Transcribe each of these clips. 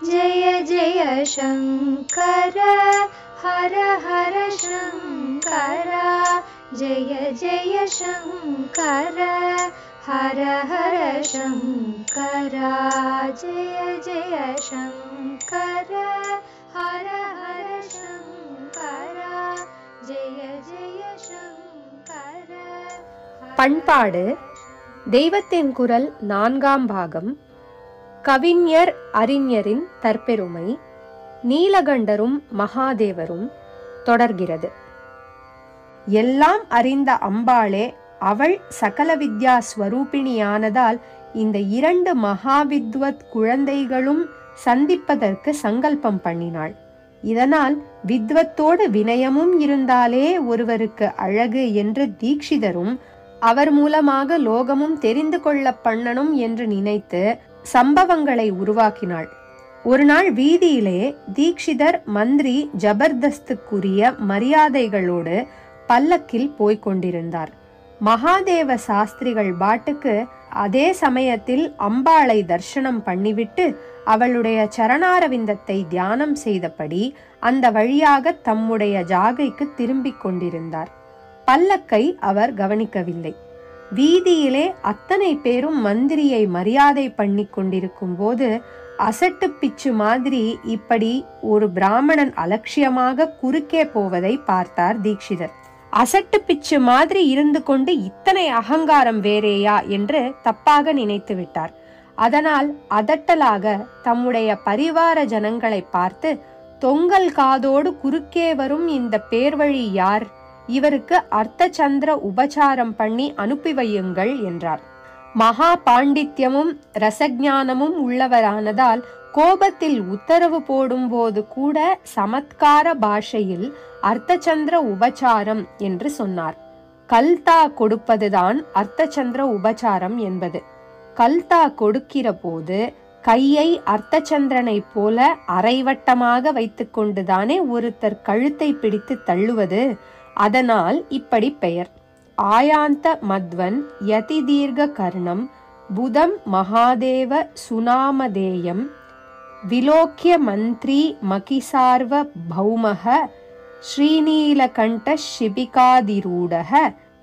जय जय शङ्कर हर हर शङ्कर जय जय शङ्कर हर हर शङ्कर जय जय शङ्कर हर हर शङ्कर जय जय शङ्कर. பண்பாடு தெய்வத்தின் குரல் 4ஆம் பாகம். கவிஞர் அறிஞரின் தற்பெருமை, நீலகண்டரும் மகாதேவரும் தொடர்கிறது. எல்லாம் அறிந்த அம்பாளே அவள் சகல வித்யா ஸ்வரூபிணியானதால் இந்த 2 மகாவித்வத் குழந்தைகளும் சந்திப்பதற்கு சங்கல்பம் பண்ணினாள். இதனால் வித்வத்தோடு வினயமும் இருந்தாலே ஒருவருக்கு அழகு என்று தீக்ஷிதரும் அவர் மூலமாக லோகமும் தெரிந்து கொள்ள பண்ணணும் என்று நினைத்து சம்பவங்களை உருவாக்கினாள். ஒரு நாள் வீதியிலே தீக்ஷிதர் மந்திரி ஜபர்தஸ்துக்குரிய மரியாதைகளோடு பல்லக்கில் போய்கொண்டிருந்தார். மகாதேவ சாஸ்திரிகள் பாட்டுக்கு அதே சமயத்தில் அம்பாளை தர்சனம் பண்ணிவிட்டு அவளுடைய சரணாரவிந்தத்தை தியானம் செய்தபடி அந்த வழியாக தம்முடைய ஜாகைக்கு திரும்பிக் கொண்டிருந்தார். பல்லக்கை அவர் கவனிக்கவில்லை. வீதியிலே அத்தனை பேரும் மந்திரியை மரியாதை பண்ணி கொண்டிருக்கும் போது அசட்டு பிச்சு மாதிரி இப்படி ஒரு பிராமணன் அலட்சியமாக குறுக்கே போவதை பார்த்தார் தீக்ஷிதர். அசட்டு பிச்சு மாதிரி இருந்து கொண்டு இத்தனை அகங்காரம் வேறேயா என்று தப்பாக நினைத்து விட்டார். அதனால் அதட்டலாக தம்முடைய பரிவார ஜனங்களை பார்த்து, தொங்கல் காதோடு குறுக்கே வரும் இந்த பேர்வழி யார்? இவருக்கு அர்த்தச்சந்திர உபசாரம் பண்ணி அனுப்பி வையுங்கள் என்றார். மகா பாண்டித்யமும் ரசஞானமும் உள்ளவரானதால் கோபத்தில் உத்தரவு போடும் போது கூட சமத்கார பாஷையில் அர்த்தச்சந்திர உபசாரம் என்று சொன்னார். கல்தா கொடுப்பதுதான் அர்த்தச்சந்திர உபசாரம் என்பது. கல்தா கொடுக்கிற போது கையை அர்த்தச்சந்திரனை போல அரைவட்டமாக வைத்துக் கொண்டுதானே ஒருத்தர் கழுத்தை பிடித்து தள்ளுவது. அதனால் இப்படி பெயர். ஆயாந்த மத்வன் யதி தீர்க்க கர்ணம் புதம் மகாதேவ சுனாமதேயம் விலோக்கிய மந்திரி மகிசார்வ பௌமஹ ஸ்ரீநீலகண்ட சிபிகாதிரூடஹ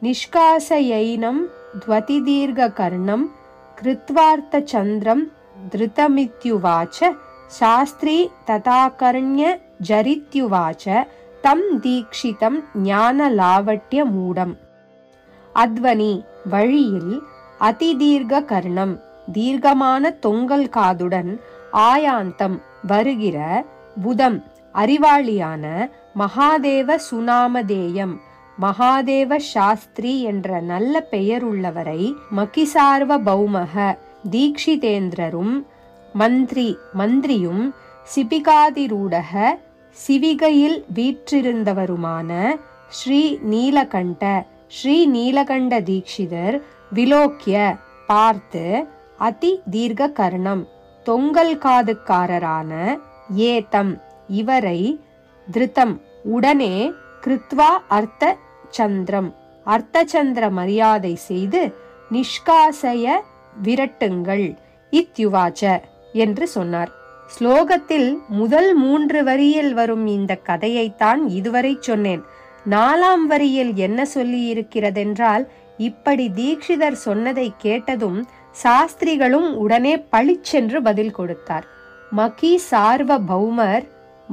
நிஷ்காசயைனம் த்வதி தீர்க்க கர்ணம் கிருத்வார்த்த சந்திரம் திருதமித்யுவாச்ச சாஸ்திரி ததாகர்ண்ய ஜரித்யுவாச்ச தம் தீக்ஷிதம் ஞான லாவட்ய மூடம். அத்வனி வழியில் அதிதீர்க்க கர்ணம் தீர்க்கமான தொங்கல் காதுடன் ஆயாந்தம் வருகிற புதம் அறிவாளியான மகாதேவ சுனாமதேயம் மகாதேவ சாஸ்திரி என்ற நல்ல பெயருள்ளவரை மகிசார்வ பௌமக தீக்ஷிதேந்திரரும் மந்திரியும் சிபிகாதிரூடக சிவிகையில் வீற்றிருந்தவருமான ஸ்ரீ நீலகண்ட தீக்ஷிதர் விலோக்கிய பார்த்து அதி தீர்க்க கர்ணம் தொங்கல் காதுக்காரரான ஏதம் இவரை திருத்தம் உடனே கிருத்வா அர்த்த சந்திரம் அர்த்தச்சந்திர மரியாதை செய்து நிஷ்காசய விரட்டுங்கள் இத்யுவாச்ச என்று சொன்னார். ஸ்லோகத்தில் முதல் 3 வரியில் வரும் இந்த கதையைத்தான் இதுவரை சொன்னேன். 4ஆம் வரியில் என்ன சொல்லி இருக்கிறதென்றால், இப்படி தீக்ஷிதர் சொன்னதை கேட்டதும் சாஸ்திரிகளும் உடனே பளிச்சென்று பதில் கொடுத்தார். மகி சார்வ பௌமர்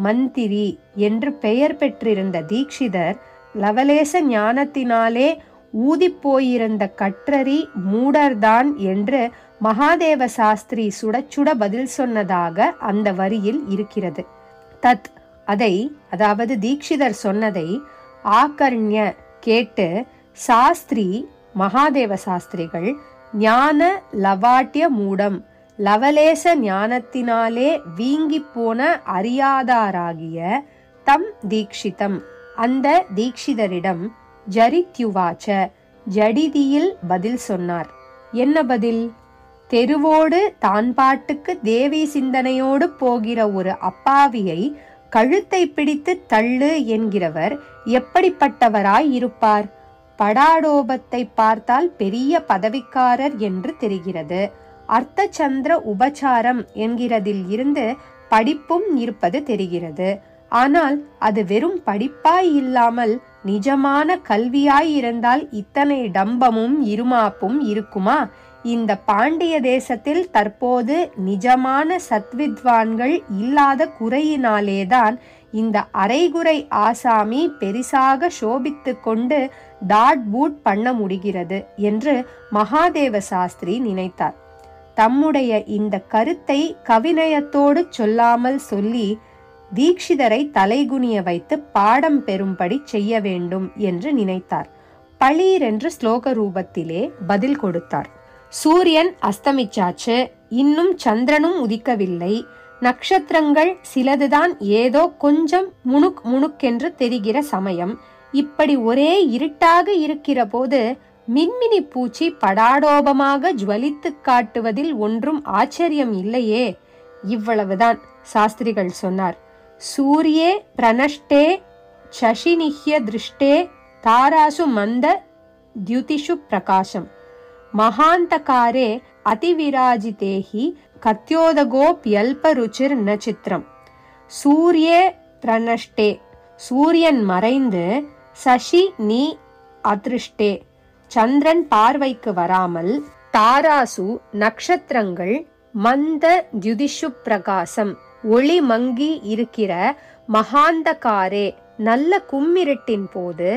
மந்திரி என்று பெயர் பெற்றிருந்த தீக்ஷிதர் லவலேச ஞானத்தினாலே ஊதிப்போயிருந்த கற்றறி மூடர்தான் என்று மகாதேவ சாஸ்திரி சுடச்சுட பதில் சொன்னதாக அந்த வரியில் இருக்கிறது. தத் அதை, அதாவது தீக்ஷிதர் சொன்னதை ஆகர்ண்ய கேட்டு சாஸ்திரி மகாதேவ சாஸ்திரிகள் ஞான லவாட்டிய மூடம் லவலேச ஞானத்தினாலே வீங்கி போன அறியாதாராகிய தம் தீக்ஷிதம் அந்த தீக்ஷிதரிடம் ஜரித்யுவாச்ச ஜடிதியில் பதில் சொன்னார். என்ன பதில்? தெருவோடு தான் பாட்டுக்கு தேவி சிந்தனையோடு போகிற ஒரு அப்பாவியை கழுத்தை பிடித்து தள்ளு என்கிறவர் எப்படிப்பட்டவராய் இருப்பார்? படாடோபத்தை பார்த்தால் பெரிய பதவிக்காரர் என்று தெரிகிறது. அர்த்தச்சந்திர உபசாரம் என்கிறதில் இருந்து படிப்பும் இருப்பது தெரிகிறது. ஆனால் அது வெறும் படிப்பாய் இல்லாமல் நிஜமான கல்வியாய் இருந்தால் இத்தனை டம்பமும் இருமாப்பும் இருக்குமா? இந்த பாண்டிய தேசத்தில் தற்போது நிஜமான சத்வித்வான்கள் இல்லாத குறையினாலேதான் இந்த அரைகுறை ஆசாமி பெரிசாக சோபித்து கொண்டு டாட் பூட் பண்ண முடிகிறது என்று மகாதேவ சாஸ்திரி நினைத்தார். தம்முடைய இந்த கருத்தை கவிநயத்தோடு சொல்லாமல் சொல்லி தீக்ஷிதரை தலைகுனிய வைத்து பாடம் பெறும்படி செய்ய வேண்டும் என்று நினைத்தார். பளீர் என்று ஸ்லோக ரூபத்திலே பதில் கொடுத்தார். சூரியன் அஸ்தமிச்சாச்சு, இன்னும் சந்திரனும் உதிக்கவில்லை. நட்சத்திரங்கள் சிலதுதான் ஏதோ கொஞ்சம் முணுக் முணுக்கென்று தெரிகிற சமயம். இப்படி ஒரே இருட்டாக இருக்கிற போது மின்மினி பூச்சி படாடோபமாக ஜுவலித்து காட்டுவதில் ஒன்றும் ஆச்சரியம் இல்லையே. இவ்வளவுதான் சாஸ்திரிகள் சொன்னார். சூரியே பிரணஷ்டே சசிநிஹ்ய திருஷ்டே தாராசு மந்த द्युतिषु प्रकाशम महांतकारे अतिविराजितेहि कत्योदगोप्यल्परुचिर न चित्रम सूर्ये प्रणष्टे சூரியன் மறைந்து சசி நீ அதிருஷ்டே சந்திரன் பார்வைக்கு வராமல் தாராசு நட்சத்திரங்கள் மந்த द्युतिषु பிரகாசம் ஒளி மங்கி இருக்கிற மகாந்தகாரே நல்ல கும்மிருட்டின் போது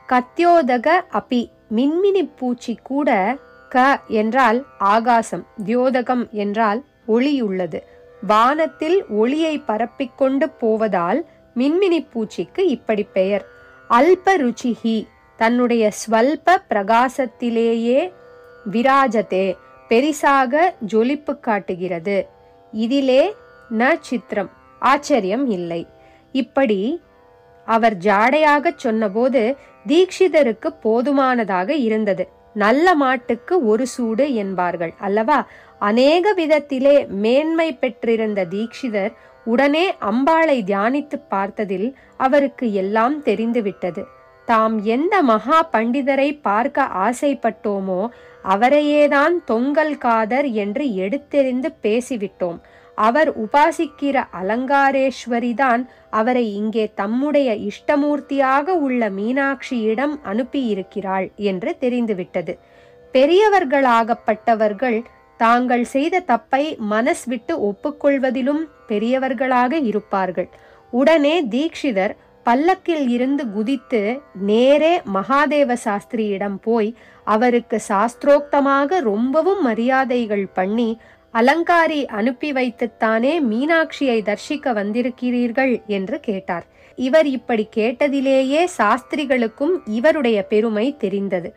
கத்யோதக அபி மின்மினி பூச்சி கூட க என்றால் ஆகாசம், தியோதகம் என்றால் ஒளியுள்ளது. வானத்தில் ஒளியை பரப்பிக்கொண்டு போவதால் மின்மினி பூச்சிக்கு இப்படி பெயர். அல்ப ருச்சிஹி தன்னுடைய ஸ்வல்ப பிரகாசத்திலேயே விராஜதே பெரிசாக ஜொலிப்பு காட்டுகிறது. இதிலே ந சித்திரம் ஆச்சரியம் இல்லை. இப்படி அவர் ஜாடையாக சொன்னபோது தீக்ஷிதருக்கு போதுமானதாக இருந்தது. நல்ல மாட்டுக்கு ஒரு சூடு என்பார்கள் அல்லவா? அநேக விதத்திலே மேன்மை பெற்றிருந்த தீக்ஷிதர் உடனே அம்பாளை தியானித்து பார்த்ததில் அவருக்கு எல்லாம் தெரிந்துவிட்டது. தாம் எந்த மகா பண்டிதரை பார்க்க ஆசைப்பட்டோமோ அவரையேதான் தொங்கல் காதர் என்று எடுத்தெறிந்து பேசிவிட்டோம். அவர் உபாசிக்கிற அலங்காரேஸ்வரிதான் அவரை இங்கே தம்முடைய இஷ்டமூர்த்தியாக உள்ள மீனாட்சியிடம் அனுப்பியிருக்கிறாள் என்று தெரிந்துவிட்டது. பெரியவர்களாகப்பட்டவர்கள் தாங்கள் செய்த தப்பை மனஸ் விட்டு ஒப்புக்கொள்வதிலும் பெரியவர்களாக இருப்பார்கள். உடனே தீக்ஷிதர் பல்லக்கில் இருந்து குதித்து நேரே மகாதேவ சாஸ்திரியிடம் போய் அவருக்கு சாஸ்திரோக்தமாக ரொம்பவும் மரியாதைகள் பண்ணி, அலங்காரி அனுப்பி வைத்துத்தானே மீனாட்சியை தரிசிக்க வந்திருக்கிறீர்கள் என்று கேட்டார். இவர் இப்படி கேட்டதிலேயே சாஸ்திரிகளுக்கும் இவருடைய பெருமை தெரிந்தது.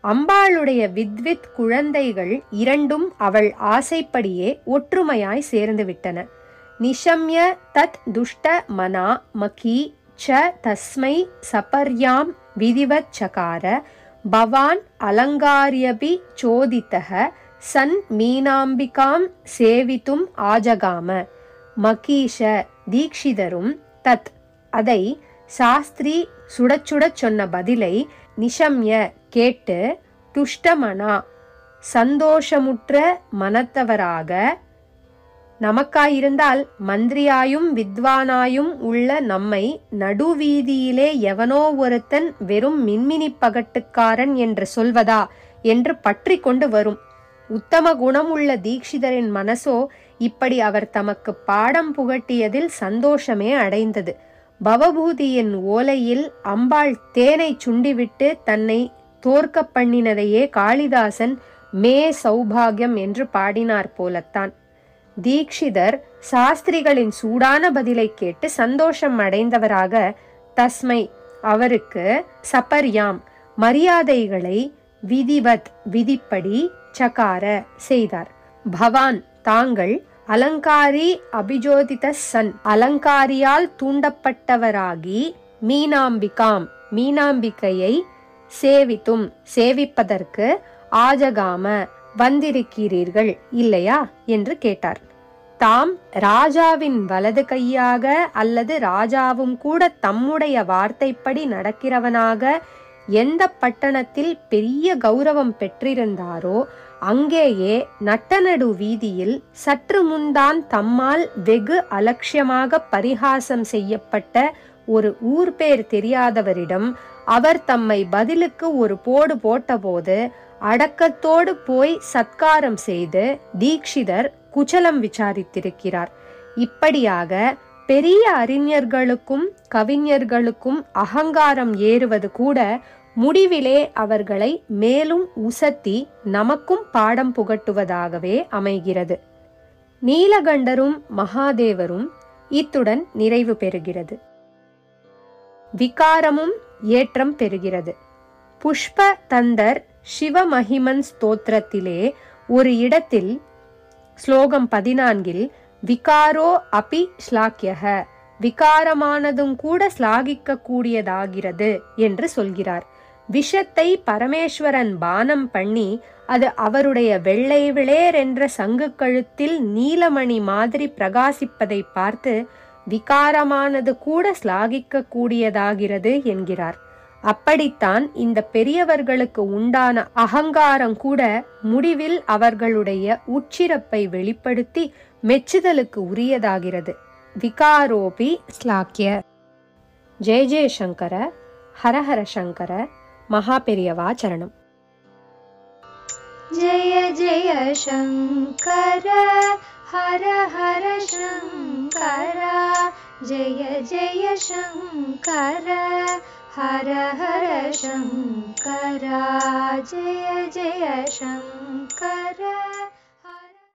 அம்பாளுடைய வித்வித் குழந்தைகள் இரண்டும் அவள் ஆசைப்படியே ஒற்றுமையாய் சேர்ந்து விட்டன. நிஷம்ய தத் துஷ்ட மனா மகி ச தஸ்மை சபர்யாம் விதிவத் சகார பவான் அலங்காரியபி சோதித்தக சன் மீனாம்பிகாம் சேவித்தும் ஆஜகாம. மகீஷ தீக்ஷிதரும் தத் அதை சாஸ்திரி சுடச்சுட சொன்ன பதிலை நிஷம்ய கேட்டு துஷ்டமனா சந்தோஷமுற்ற மனத்தவராக, நமக்காயிருந்தால் மந்திரியாயும் வித்வானாயும் உள்ள நம்மை நடுவீதியிலே எவனோ ஒருத்தன் வெறும் மின்மினி பகட்டுக்காரன் என்று சொல்வதா என்று பற்றி கொண்டு வரும். உத்தம குணமுள்ள தீக்ஷிதரின் மனசோ இப்படி அவர் தமக்கு பாடம் புகட்டியதில் சந்தோஷமே அடைந்தது. பவபூதியின் ஓலையில் அம்பாள் தேனை சுண்டிவிட்டு தன்னை தோற்க பண்ணினதையே காளிதாசன் மே சௌபாகியம் என்று பாடினார் போலத்தான். தீக்ஷிதர் சாஸ்திரிகளின் சூடான பதிலை கேட்டு சந்தோஷம் அடைந்தவராக தஸ்மை அவருக்கு சபர்யாம் மரியாதைகளை விதிவத் விதிப்படி சகார செய்தார். பவான் தாங்கள் அலங்காரி அபிஜோதித சன் அலங்காரியால் தூண்டப்பட்டவராகி மீனாம்பிகாம் மீனாம்பிகையை சேவித்தும் சேவிப்பதற்கு ஆஜகாம வந்திருக்கிறீர்கள் இல்லையா என்று கேட்டார். தாம் ராஜாவின் வலது கையாக அல்லது ராஜாவும் கூட தம்முடைய வார்த்தைப்படி நடக்கிறவனாக எந்த பட்டணத்தில் பெரிய கௌரவம் பெற்றிருந்தாரோ அங்கேயே நட்டநடு வீதியில் சற்று முன்தான் தம்மால் வெகு அலட்சியமாக பரிகாசம் செய்யப்பட்ட ஒரு ஊர் பேர் தெரியாதவரிடம் அவர் தம்மை பதிலுக்கு ஒரு போடு போட்டபோது அடக்கத்தோடு போய் சத்காரம் செய்து தீக்ஷிதர் குச்சலம் விசாரித்திருக்கிறார். இப்படியாக பெரிய அறிஞர்களுக்கும் கவிஞர்களுக்கும் அகங்காரம் ஏறுவது கூட முடிவிலே அவர்களை மேலும் உசத்தி நமக்கும் பாடம் புகட்டுவதாகவே அமைகிறது. நீலகண்டரும் மகாதேவரும் இத்துடன் நிறைவு பெறுகிறது. விகாரமும் ஏற்றம் பெறுகிறது. புஷ்ப தந்தர் சிவமஹிமன் ஸ்தோத்திரத்திலே ஒரு இடத்தில் ஸ்லோகம் 14 விகாரோ அபி ஸ்லாக்கியக, விகாரமானதும் கூட ஸ்லாகிக்க கூடியதாகிறது என்று சொல்கிறார். விஷத்தை பரமேஸ்வரன் பானம் பண்ணி அது அவருடைய வெள்ளை விளேர் என்ற சங்கு கழுத்தில் நீலமணி மாதிரி பிரகாசிப்பதை பார்த்து விகாரமானது கூட ஸ்லாகிக்க கூடியதாகிறது என்கிறார். அப்படித்தான் இந்த பெரியவர்களுக்கு உண்டான அகங்காரம் கூட முடிவில் அவர்களுடைய உச்சிரப்பை வெளிப்படுத்தி மெச்சுதலுக்கு உரியதாகிறது. விகாரோபி ஸ்லாக்கிய. ஜெய ஜெயசங்கர, ஹரஹர சங்கர, மகாபெரியவா சரணம். ஜெய ஜெய சங்கர, ஹர ஹர சங்கர, ஜெய ஜெய சங்கர, ஹர ஹர சங்கர, ஜெய ஜெய சங்கர.